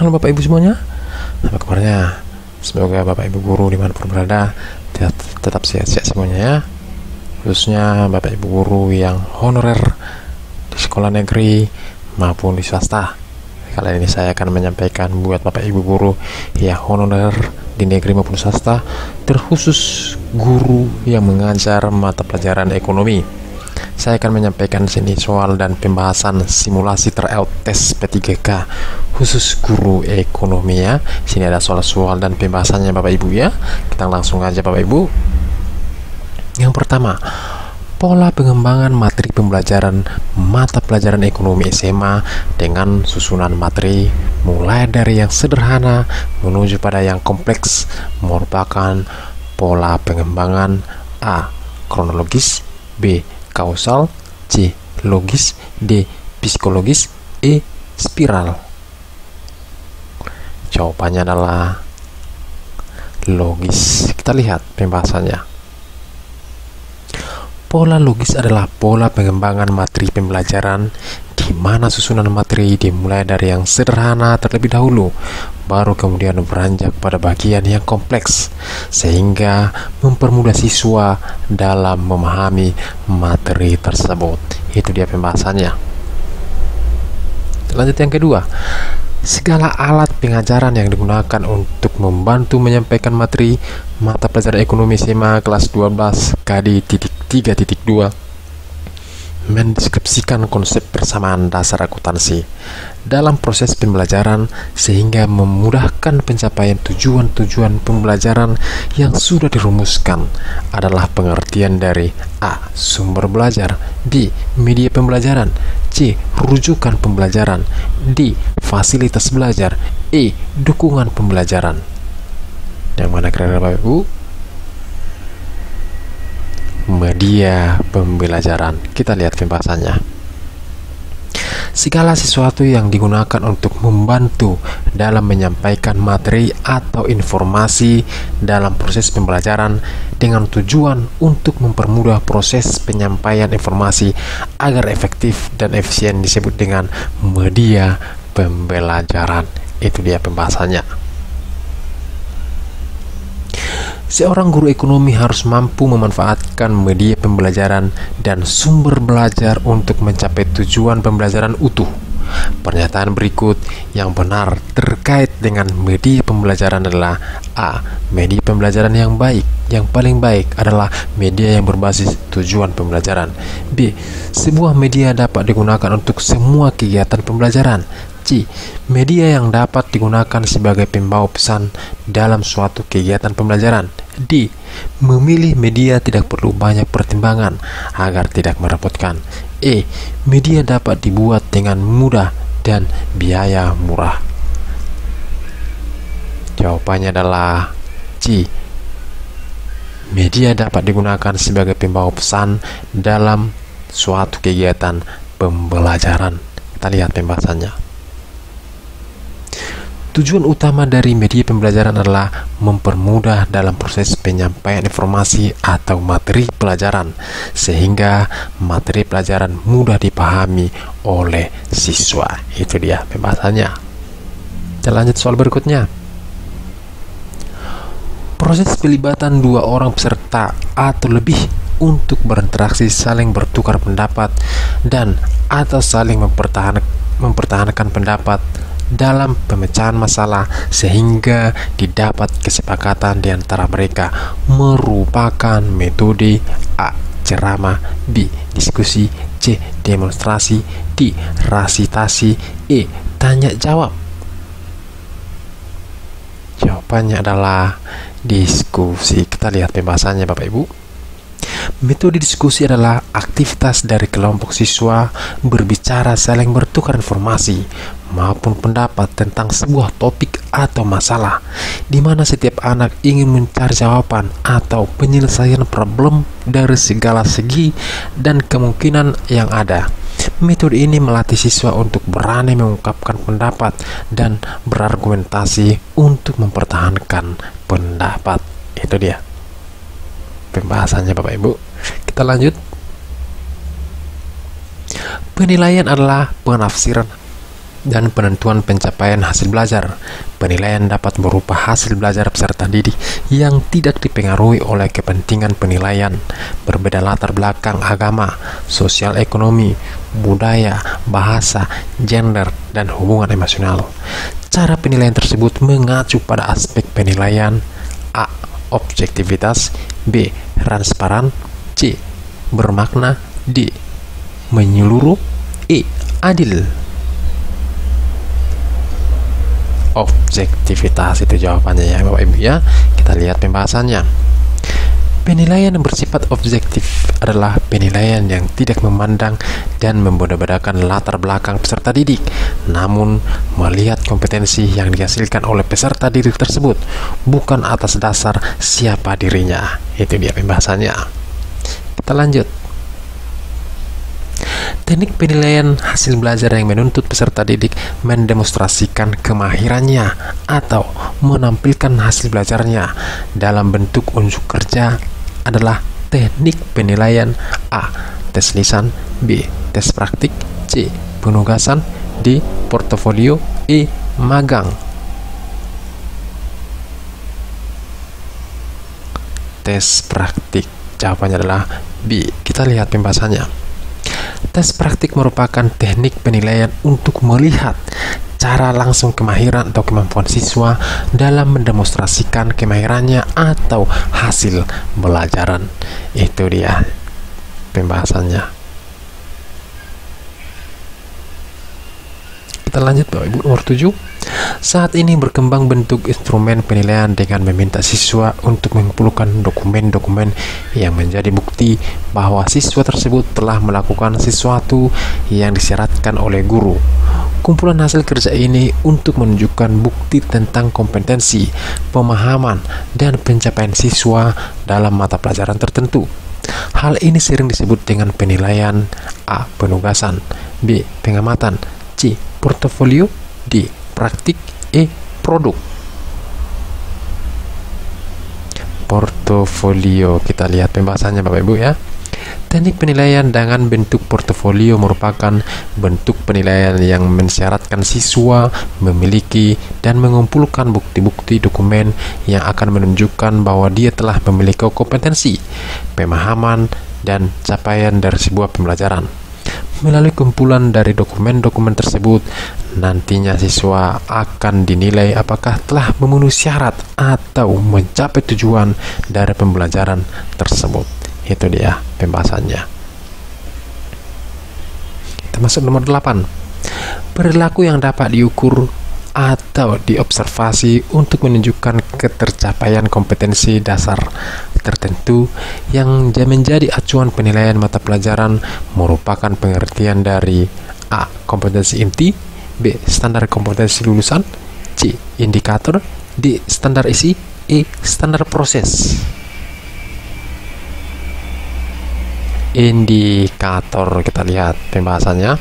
Halo Bapak Ibu semuanya, apa kabarnya? Semoga Bapak Ibu guru dimanapun berada tetap sehat-sehat semuanya ya. Khususnya Bapak Ibu guru yang honorer di sekolah negeri maupun di swasta. Kali ini saya akan menyampaikan buat Bapak Ibu guru yang honorer di negeri maupun swasta, terkhusus guru yang mengajar mata pelajaran ekonomi. Saya akan menyampaikan sini soal dan pembahasan simulasi tryout tes P3K khusus guru ekonomi ya. Sini ada soal-soal dan pembahasannya Bapak Ibu ya. Kita langsung aja Bapak Ibu. Yang pertama, pola pengembangan materi pembelajaran mata pelajaran ekonomi SMA dengan susunan materi mulai dari yang sederhana menuju pada yang kompleks merupakan pola pengembangan A. Kronologis, B. Kausal, C. Logis, D. Psikologis, E. Spiral. Jawabannya adalah logis. Kita lihat pembahasannya. Pola logis adalah pola pengembangan materi pembelajaran di mana susunan materi dimulai dari yang sederhana terlebih dahulu, baru kemudian beranjak pada bagian yang kompleks, sehingga mempermudah siswa dalam memahami materi tersebut. Itu dia pembahasannya. Lanjut yang kedua. Segala alat pengajaran yang digunakan untuk membantu menyampaikan materi mata pelajaran ekonomi SMA kelas 12 KD 3.2 mendeskripsikan konsep persamaan dasar akuntansi dalam proses pembelajaran sehingga memudahkan pencapaian tujuan-tujuan pembelajaran yang sudah dirumuskan adalah pengertian dari A. Sumber belajar, B. Media pembelajaran, C. Rujukan pembelajaran, D. Fasilitas belajar, E. Dukungan pembelajaran. Yang mana kira-kira Bapak Ibu? Media pembelajaran. Kita lihat pembahasannya. Segala sesuatu yang digunakan untuk membantu dalam menyampaikan materi atau informasi dalam proses pembelajaran dengan tujuan untuk mempermudah proses penyampaian informasi agar efektif dan efisien disebut dengan media pembelajaran. Itu dia pembahasannya. Seorang guru ekonomi harus mampu memanfaatkan media pembelajaran dan sumber belajar untuk mencapai tujuan pembelajaran utuh. Pernyataan berikut yang benar terkait dengan media pembelajaran adalah A. Media pembelajaran yang baik, yang paling baik adalah media yang berbasis tujuan pembelajaran. B. Sebuah media dapat digunakan untuk semua kegiatan pembelajaran. C. Media yang dapat digunakan sebagai pembawa pesan dalam suatu kegiatan pembelajaran. D. Memilih media tidak perlu banyak pertimbangan agar tidak merepotkan. E. Media dapat dibuat dengan mudah dan biaya murah. Jawabannya adalah C. Media dapat digunakan sebagai pembawa pesan dalam suatu kegiatan pembelajaran. Kita lihat pembahasannya. Tujuan utama dari media pembelajaran adalah mempermudah dalam proses penyampaian informasi atau materi pelajaran, sehingga materi pelajaran mudah dipahami oleh siswa. Itu dia pembahasannya. Kita lanjut soal berikutnya. Proses pelibatan dua orang peserta atau lebih untuk berinteraksi, saling bertukar pendapat, dan atau saling mempertahankan pendapat dalam pemecahan masalah sehingga didapat kesepakatan di antara mereka merupakan metode A. Ceramah, B. Diskusi, C. Demonstrasi, D. Rasitasi, E. Tanya jawab. Jawabannya adalah diskusi. Kita lihat pembahasannya Bapak Ibu. Metode diskusi adalah aktivitas dari kelompok siswa berbicara, saling bertukar informasi maupun pendapat tentang sebuah topik atau masalah, di mana setiap anak ingin mencari jawaban atau penyelesaian problem dari segala segi dan kemungkinan yang ada. Metode ini melatih siswa untuk berani mengungkapkan pendapat dan berargumentasi untuk mempertahankan pendapat. Itu dia pembahasannya Bapak Ibu. Kita lanjut. Penilaian adalah penafsiran dan penentuan pencapaian hasil belajar. Penilaian dapat berupa hasil belajar peserta didik yang tidak dipengaruhi oleh kepentingan penilaian, berbeda latar belakang agama, sosial ekonomi, budaya, bahasa, gender, dan hubungan emosional. Cara penilaian tersebut mengacu pada aspek penilaian: A. Objektivitas, B. Transparan, C. Bermakna, D. Menyeluruh, E. Adil. Objektivitas itu jawabannya ya Bapak Ibu ya. Kita lihat pembahasannya. Penilaian yang bersifat objektif adalah penilaian yang tidak memandang dan membeda-bedakan latar belakang peserta didik, namun melihat kompetensi yang dihasilkan oleh peserta didik tersebut, bukan atas dasar siapa dirinya. Itu dia pembahasannya. Kita lanjut. Teknik penilaian hasil belajar yang menuntut peserta didik mendemonstrasikan kemahirannya atau menampilkan hasil belajarnya dalam bentuk unjuk kerja adalah teknik penilaian: A. Tes lisan, B. Tes praktik, C. Penugasan, D. Portofolio, E. Magang. Tes praktik, jawabannya adalah B. Kita lihat pembahasannya. Tes praktik merupakan teknik penilaian untuk melihat cara langsung kemahiran atau kemampuan siswa dalam mendemonstrasikan kemahirannya atau hasil belajaran. Itu dia pembahasannya. Kita lanjut Bapak Ibu, nomor 7. Saat ini berkembang bentuk instrumen penilaian dengan meminta siswa untuk mengumpulkan dokumen-dokumen yang menjadi bukti bahwa siswa tersebut telah melakukan sesuatu yang disyaratkan oleh guru. Kumpulan hasil kerja ini untuk menunjukkan bukti tentang kompetensi, pemahaman, dan pencapaian siswa dalam mata pelajaran tertentu. Hal ini sering disebut dengan penilaian: A. Penugasan, B. Pengamatan, C. Portofolio, D. Praktik, E. Produk. Portofolio, kita lihat pembahasannya Bapak Ibu ya. Teknik penilaian dengan bentuk portofolio merupakan bentuk penilaian yang mensyaratkan siswa memiliki dan mengumpulkan bukti-bukti dokumen yang akan menunjukkan bahwa dia telah memiliki kompetensi, pemahaman, dan capaian dari sebuah pembelajaran. Melalui kumpulan dari dokumen-dokumen tersebut, nantinya siswa akan dinilai apakah telah memenuhi syarat atau mencapai tujuan dari pembelajaran tersebut. Itu dia pembahasannya. Kita masuk nomor 8. Perilaku yang dapat diukur atau diobservasi untuk menunjukkan ketercapaian kompetensi dasar tertentu yang menjadi acuan penilaian mata pelajaran merupakan pengertian dari: A. Kompetensi inti, B. Standar kompetensi lulusan, C. Indikator, D. Standar isi, E. Standar proses. Indikator, kita lihat pembahasannya.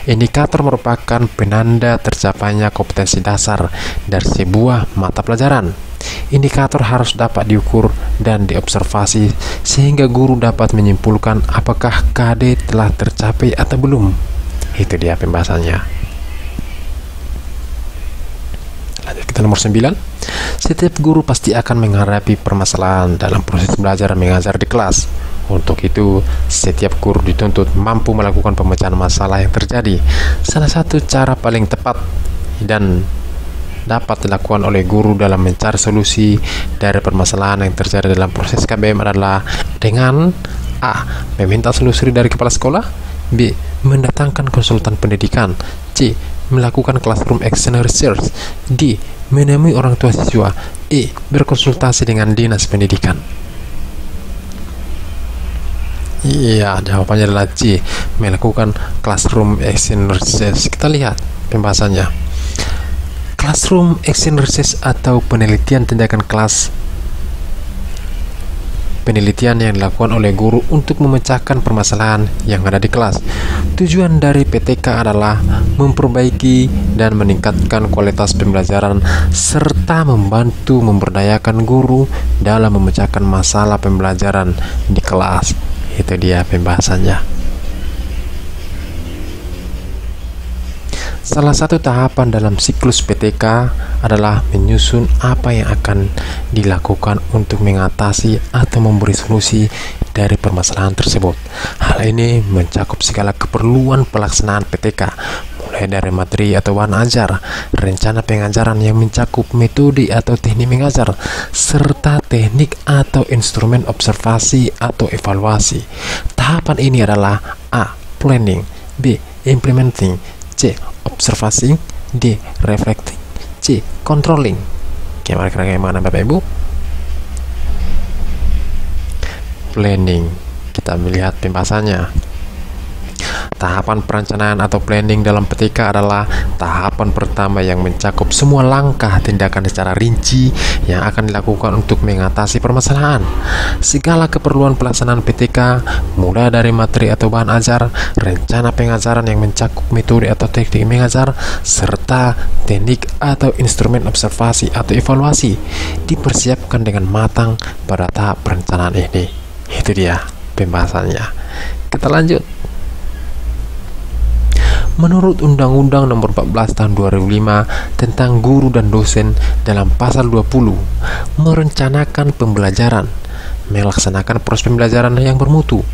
Indikator merupakan penanda tercapainya kompetensi dasar dari sebuah mata pelajaran. Indikator harus dapat diukur dan diobservasi sehingga guru dapat menyimpulkan apakah KD telah tercapai atau belum. Itu dia pembahasannya. Lanjut kita nomor 9. Setiap guru pasti akan menghadapi permasalahan dalam proses belajar mengajar di kelas. Untuk itu, setiap guru dituntut mampu melakukan pemecahan masalah yang terjadi. Salah satu cara paling tepat dan dapat dilakukan oleh guru dalam mencari solusi dari permasalahan yang terjadi dalam proses KBM adalah dengan: A. Meminta solusi dari kepala sekolah, B. Mendatangkan konsultan pendidikan, C. Melakukan classroom action research, D. Menemui orang tua siswa, E. Berkonsultasi dengan dinas pendidikan. Iya, jawabannya adalah C. Melakukan classroom action research. Kita lihat pembahasannya. Classroom action research atau penelitian tindakan kelas, penelitian yang dilakukan oleh guru untuk memecahkan permasalahan yang ada di kelas. Tujuan dari PTK adalah memperbaiki dan meningkatkan kualitas pembelajaran serta membantu memberdayakan guru dalam memecahkan masalah pembelajaran di kelas. Itu dia pembahasannya. Salah satu tahapan dalam siklus PTK adalah menyusun apa yang akan dilakukan untuk mengatasi atau memberi solusi dari permasalahan tersebut. Hal ini mencakup segala keperluan pelaksanaan PTK, mulai dari materi atau bahan ajar, rencana pengajaran yang mencakup metode atau teknik mengajar, serta teknik atau instrumen observasi atau evaluasi. Tahapan ini adalah A. Planning, B. Implementing, C. Observing, D. Reflecting, C. Controlling. Gimana Bapak Ibu? Planning, kita melihat pembahasannya. Tahapan perencanaan atau planning dalam PTK adalah tahapan pertama yang mencakup semua langkah tindakan secara rinci yang akan dilakukan untuk mengatasi permasalahan. Segala keperluan pelaksanaan PTK, mulai dari materi atau bahan ajar, rencana pengajaran yang mencakup metode atau teknik mengajar, serta teknik atau instrumen observasi atau evaluasi, dipersiapkan dengan matang pada tahap perencanaan ini. Itu dia pembahasannya. Kita lanjut. Menurut Undang-Undang Nomor 14 Tahun 2005 tentang guru dan dosen, dalam pasal 20, merencanakan pembelajaran, melaksanakan proses pembelajaran yang bermutu,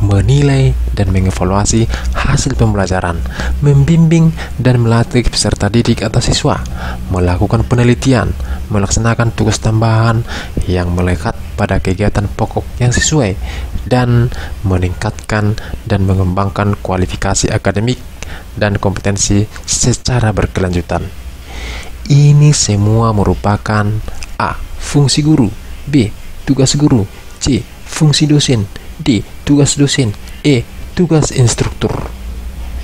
menilai dan mengevaluasi hasil pembelajaran, membimbing dan melatih peserta didik atau siswa, melakukan penelitian, melaksanakan tugas tambahan yang melekat pada kegiatan pokok yang sesuai, dan meningkatkan dan mengembangkan kualifikasi akademik dan kompetensi secara berkelanjutan. Ini semua merupakan A. Fungsi guru, B. Tugas guru, C. Fungsi dosen, D. Tugas dosen, E. Tugas instruktur.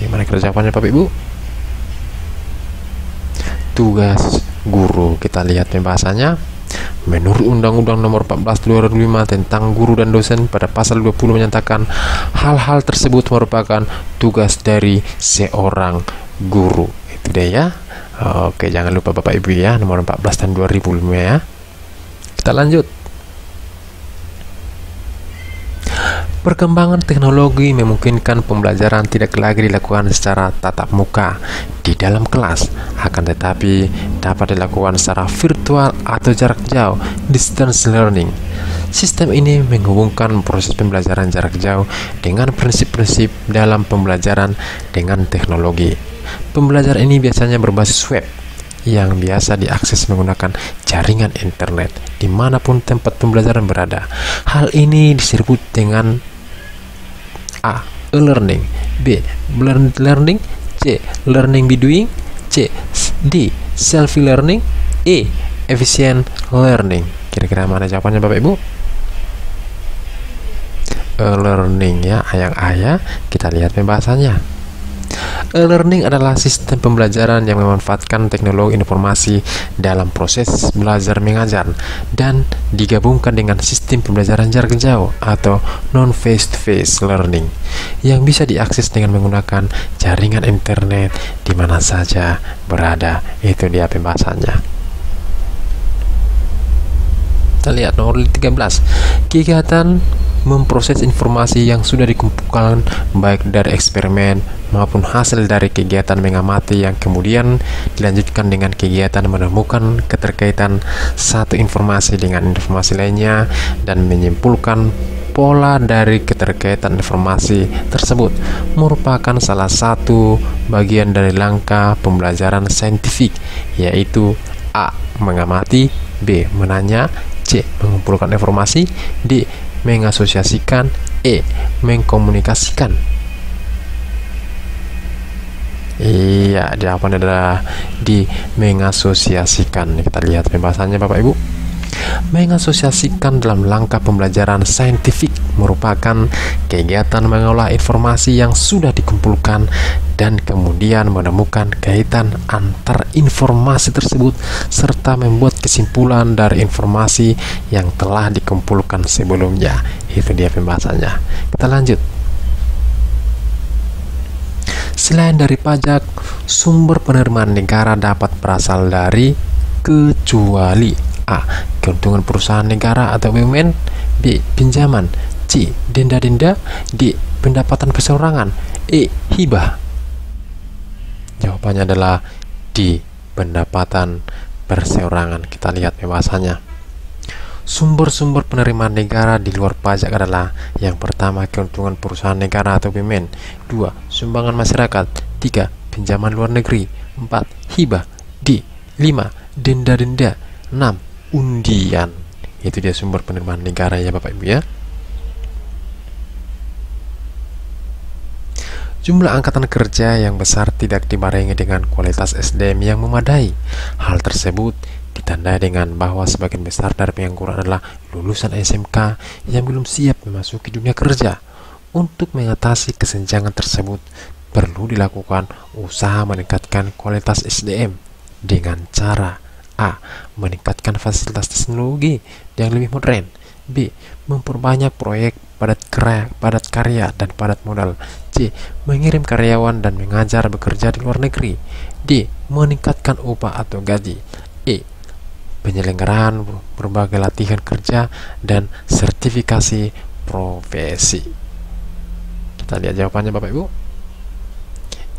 Gimana jawabannya Bapak Ibu? Tugas guru. Kita lihat pembahasannya. Menurut Undang-Undang Nomor 14 2005 tentang guru dan dosen, pada pasal 20 menyatakan hal-hal tersebut merupakan tugas dari seorang guru. Itu deh ya. Oke, jangan lupa Bapak Ibu ya, nomor 14 tahun 2005 ya. Kita lanjut. Perkembangan teknologi memungkinkan pembelajaran tidak lagi dilakukan secara tatap muka di dalam kelas, akan tetapi dapat dilakukan secara virtual atau jarak jauh, distance learning. Sistem ini menghubungkan proses pembelajaran jarak jauh dengan prinsip-prinsip dalam pembelajaran dengan teknologi. Pembelajaran ini biasanya berbasis web, yang biasa diakses menggunakan jaringan internet dimanapun tempat pembelajaran berada. Hal ini disebut dengan A. E-learning, B. Blended learning, C. Learning by doing, D. Self-learning, E. Efficient learning. Kira-kira mana jawabannya Bapak Ibu? E-learning ya, ayang-ayah. Kita lihat pembahasannya. E-learning adalah sistem pembelajaran yang memanfaatkan teknologi informasi dalam proses belajar mengajar dan digabungkan dengan sistem pembelajaran jarak jauh atau non-face-to-face learning yang bisa diakses dengan menggunakan jaringan internet di mana saja berada. Itu dia pembahasannya. Kita lihat nomor 13. Kegiatan memproses informasi yang sudah dikumpulkan baik dari eksperimen maupun hasil dari kegiatan mengamati yang kemudian dilanjutkan dengan kegiatan menemukan keterkaitan satu informasi dengan informasi lainnya dan menyimpulkan pola dari keterkaitan informasi tersebut, merupakan salah satu bagian dari langkah pembelajaran saintifik, yaitu A. Mengamati, B. Menanya, C. Mengumpulkan informasi, D. Mengasosiasikan, E. Mengkomunikasikan. Iya, jawabannya adalah di mengasosiasikan. Kita lihat pembahasannya Bapak Ibu. Mengasosiasikan dalam langkah pembelajaran saintifik merupakan kegiatan mengolah informasi yang sudah dikumpulkan dan kemudian menemukan kaitan antar informasi tersebut serta membuat kesimpulan dari informasi yang telah dikumpulkan sebelumnya. Itu dia pembahasannya. Kita lanjut. Selain dari pajak, sumber penerimaan negara dapat berasal dari kecuali A. Keuntungan perusahaan negara atau BUMN, B. Pinjaman, C. Denda-denda, D. Pendapatan perseorangan, E. Hibah. Jawabannya adalah D, pendapatan perseorangan. Kita lihat pembahasannya. Sumber-sumber penerimaan negara di luar pajak adalah: yang pertama, keuntungan perusahaan negara atau BUMN; 2, sumbangan masyarakat; 3, pinjaman luar negeri; 4, hibah; D, 5, denda-denda; 6, undian. Itu dia sumber penerimaan negara ya Bapak Ibu ya. Jumlah angkatan kerja yang besar tidak dibarengi dengan kualitas SDM yang memadai. Hal tersebut ditandai dengan bahwa sebagian besar dari pengangguran adalah lulusan SMK yang belum siap memasuki dunia kerja. Untuk mengatasi kesenjangan tersebut, perlu dilakukan usaha meningkatkan kualitas SDM dengan cara: A, meningkatkan fasilitas teknologi yang lebih modern; B, memperbanyak proyek padat karya dan padat modal; C, mengirim karyawan dan mengajar bekerja di luar negeri; D, meningkatkan upah atau gaji; E, penyelenggaraan berbagai latihan kerja dan sertifikasi profesi. Kita lihat jawabannya Bapak Ibu.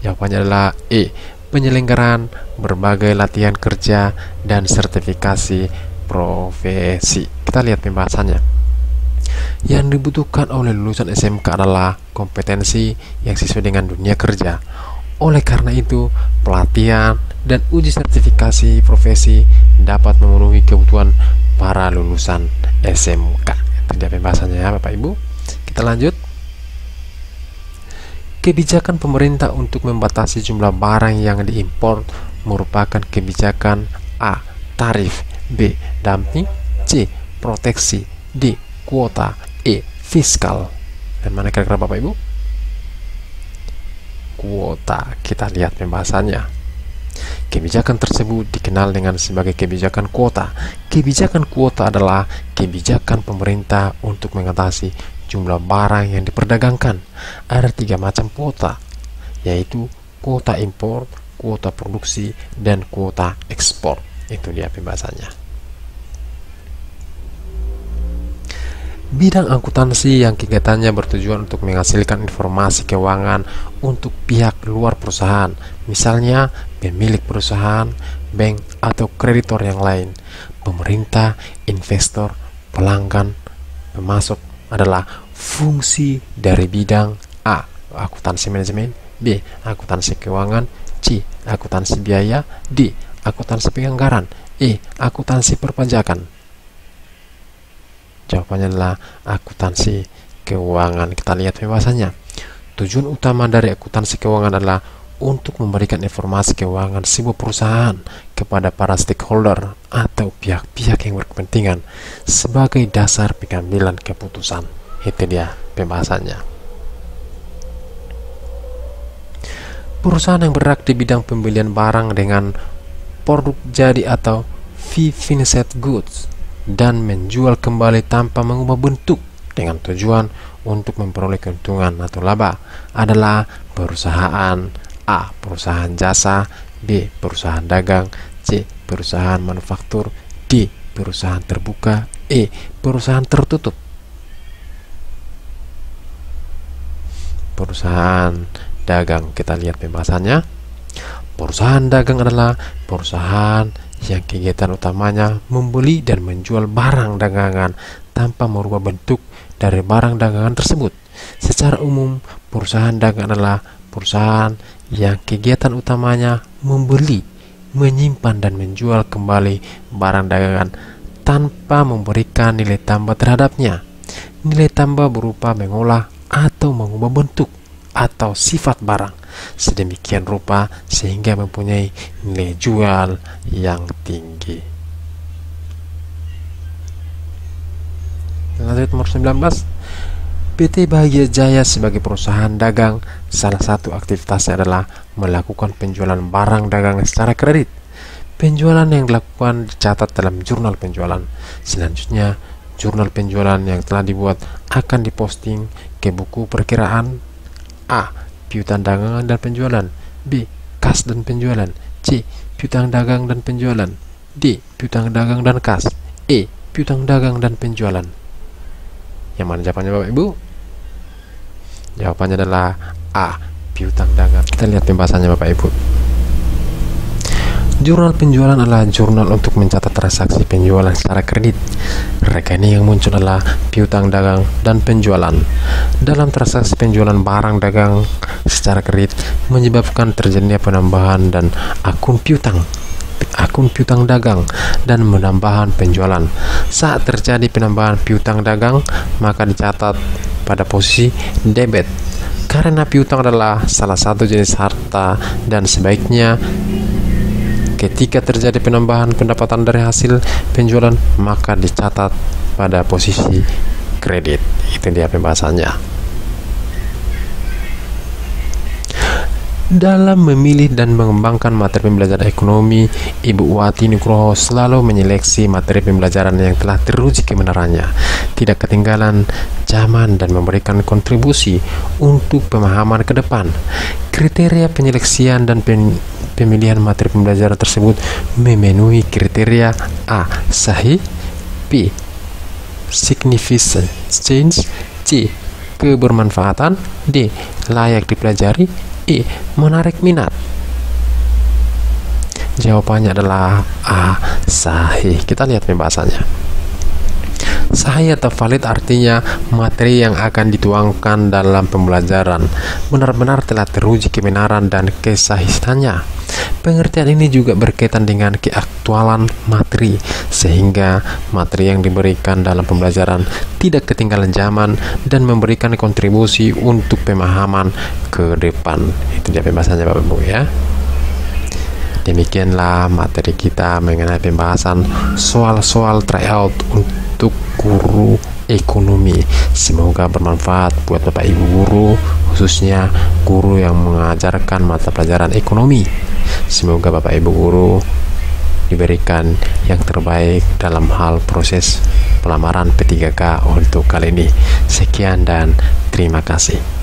Jawabannya adalah E, penyelenggaraan berbagai latihan kerja dan sertifikasi profesi. Kita lihat pembahasannya. Yang dibutuhkan oleh lulusan SMK adalah kompetensi yang sesuai dengan dunia kerja. Oleh karena itu, pelatihan dan uji sertifikasi profesi dapat memenuhi kebutuhan para lulusan SMK. Itu dia pembahasannya ya Bapak Ibu. Kita lanjut. Kebijakan pemerintah untuk membatasi jumlah barang yang diimpor merupakan kebijakan: A, tarif; B, dumping; C, proteksi; D, kuota; E, fiskal. Dan mana kira-kira Bapak Ibu? Kuota. Kita lihat pembahasannya. Kebijakan tersebut dikenal dengan sebagai kebijakan kuota. Kebijakan kuota adalah kebijakan pemerintah untuk mengatasi jumlah barang yang diperdagangkan. Ada 3 macam kuota, yaitu kuota impor, kuota produksi, dan kuota ekspor. Itu dia pembahasannya. Bidang akuntansi yang kegiatannya bertujuan untuk menghasilkan informasi keuangan untuk pihak luar perusahaan, misalnya pemilik perusahaan, bank, atau kreditor yang lain, pemerintah, investor, pelanggan, pemasok, adalah fungsi dari bidang A, akuntansi manajemen; B, akuntansi keuangan; C, akuntansi biaya; D, akuntansi penganggaran; E, akuntansi perpajakan. Jawabannya adalah akuntansi keuangan. Kita lihat pembahasannya. Tujuan utama dari akuntansi keuangan adalah untuk memberikan informasi keuangan sebuah perusahaan kepada para stakeholder atau pihak-pihak yang berkepentingan sebagai dasar pengambilan keputusan. Itu dia pembahasannya. Perusahaan yang bergerak di bidang pembelian barang dengan produk jadi atau finished goods dan menjual kembali tanpa mengubah bentuk dengan tujuan untuk memperoleh keuntungan atau laba adalah perusahaan: A, perusahaan jasa; B, perusahaan dagang; C, perusahaan manufaktur; D, perusahaan terbuka; E, perusahaan tertutup. Perusahaan dagang. Kita lihat pembahasannya. Perusahaan dagang adalah perusahaan yang kegiatan utamanya membeli dan menjual barang dagangan tanpa merubah bentuk dari barang dagangan tersebut. Secara umum, perusahaan dagang adalah perusahaan yang kegiatan utamanya membeli, menyimpan, dan menjual kembali barang dagangan tanpa memberikan nilai tambah terhadapnya. Nilai tambah berupa mengolah atau mengubah bentuk atau sifat barang sedemikian rupa sehingga mempunyai nilai jual yang tinggi. Lanjut nomor 19. PT Bahagia Jaya sebagai perusahaan dagang, salah satu aktivitasnya adalah melakukan penjualan barang dagang secara kredit. Penjualan yang dilakukan dicatat dalam jurnal penjualan. Selanjutnya, jurnal penjualan yang telah dibuat akan diposting ke buku perkiraan: A, piutang dagangan dan penjualan; B, kas dan penjualan; C, piutang dagang dan penjualan; D, piutang dagang dan kas; E, piutang dagang dan penjualan. Yang mana jawabannya Bapak Ibu? Jawabannya adalah A, piutang dagang. Kita lihat pembahasannya Bapak Ibu. Jurnal penjualan adalah jurnal untuk mencatat transaksi penjualan secara kredit. Rekening yang muncul adalah piutang dagang dan penjualan. Dalam transaksi penjualan barang dagang secara kredit menyebabkan terjadinya penambahan dan akun piutang dagang dan penambahan penjualan. Saat terjadi penambahan piutang dagang, maka dicatat pada posisi debit karena piutang adalah salah satu jenis harta, dan sebaiknya ketika terjadi penambahan pendapatan dari hasil penjualan maka dicatat pada posisi kredit. Itu dia pembahasannya. Dalam memilih dan mengembangkan materi pembelajaran ekonomi, Ibu Wati Nugroho selalu menyeleksi materi pembelajaran yang telah teruji kebenarannya, tidak ketinggalan zaman, dan memberikan kontribusi untuk pemahaman ke depan. Kriteria penyeleksian dan pemilihan materi pembelajaran tersebut memenuhi kriteria A. Sahih, B. Significant change, C. Kebermanfaatan, D. Layak dipelajari, E. Menarik minat. Jawabannya adalah A. Sahih. Kita lihat pembahasannya. Sahih atau valid artinya materi yang akan dituangkan dalam pembelajaran benar-benar telah teruji kebenaran dan kesahihannya. Pengertian ini juga berkaitan dengan keaktualan materi, sehingga materi yang diberikan dalam pembelajaran tidak ketinggalan zaman dan memberikan kontribusi untuk pemahaman ke depan. Itu dia pembahasannya Bapak Ibu ya. Demikianlah materi kita mengenai pembahasan soal-soal tryout untuk guru ekonomi. Semoga bermanfaat buat Bapak Ibu guru, khususnya guru yang mengajarkan mata pelajaran ekonomi. Semoga Bapak Ibu guru diberikan yang terbaik dalam hal proses pelamaran P3K untuk kali ini. Sekian dan terima kasih.